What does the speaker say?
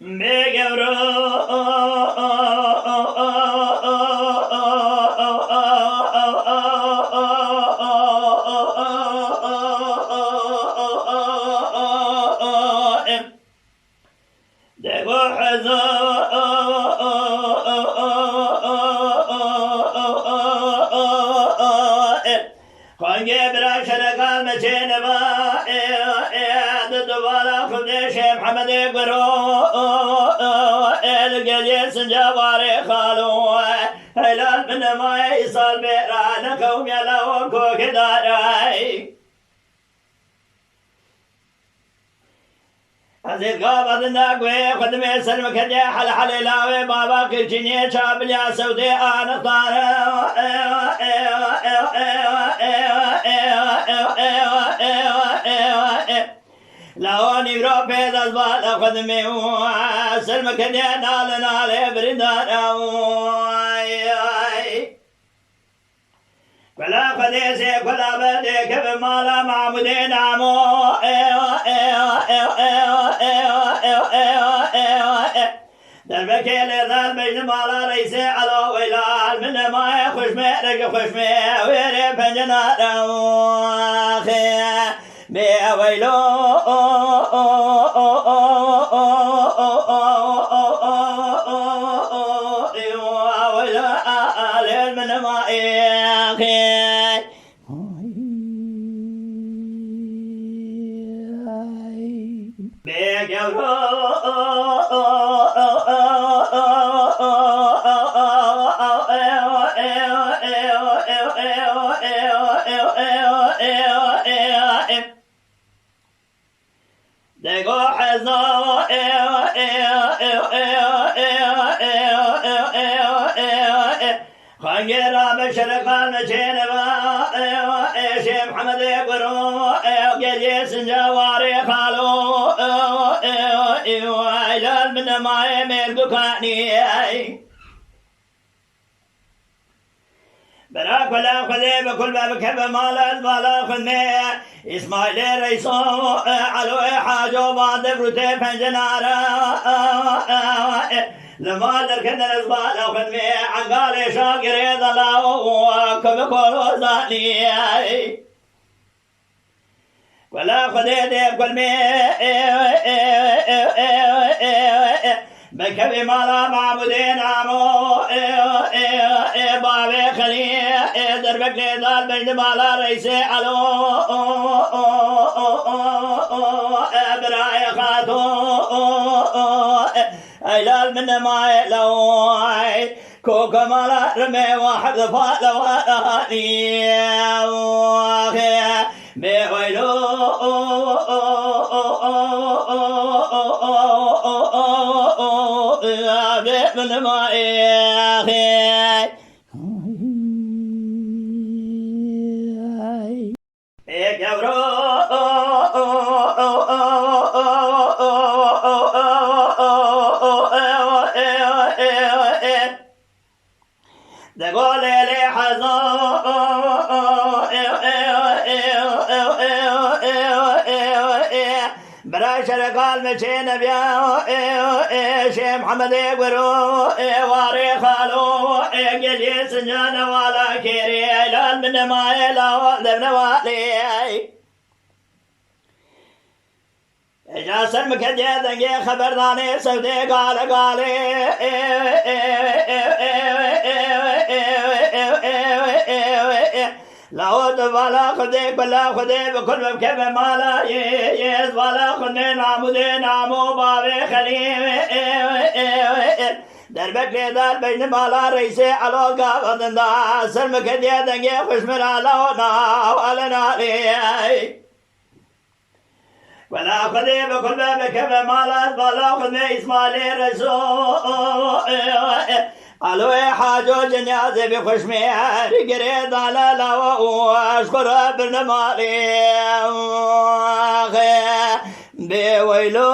بگورو دگو حزو خانگی برا شرکان مچین با دوباره خود شیخ محمد گرو الگلی سنجواری خالو هلال من مای سال بیران قوم یلاو کوک دارای عزیز قابض ناقوی خدمه سلم کدی حل حل لاوی بابا کلچینی چابلی سودی آنطار لاوني برو بيد البال خدمي سلم كدي نال نال بردان كلا قديسي كلا بدي كيف مالا معمودين عمو دربك اللي ذال بين مالا ريسي على ويلال من ما يخش ميرك خش مي ويري بنجنا بي ويلو دگو حزو خانگی را بشرقان مچین با شیخ محمد گرو گلی سنجواری خالو ایلال من مای مرگو کانی برا كلا خذي بكل باب كب مال مال خدمي اسماعيل ريسو علو حاجو بعد بروتي فنجنارا لما دركن الزبال خدمي عقالي شاقري ضلاو كب كولو زاني ولا خذي دي كل مي بكبي مالا معبودين عمو بابي خلي دربك دال بين مالا ريسي علو براي خاتو ايلال من ما لوي كوكا مالا رمي واحد فالو بويلو من ما دقول لي حزو برا شرقال مچين بيا شيخ محمد گرو واري خالو قلي سنجان والا كيري لال من ماي لا ذبن والي اجاسر مكدي دنگي خبرداني سودي قال لاود والا خدي بلا خدي بكل كيف مالا يز والا خدي نامودي نامو بابي خليم دربك لدال بين مالا ريسي على قابضن دا سلم كدي دنگي خوش مرالا ولنا لي ولا خدي بكل كيف مالا والا خدي اسماعيل رسول علوي حاجو جنازي بخشمي رقريد على لوا واشكر ابن مالي بويلو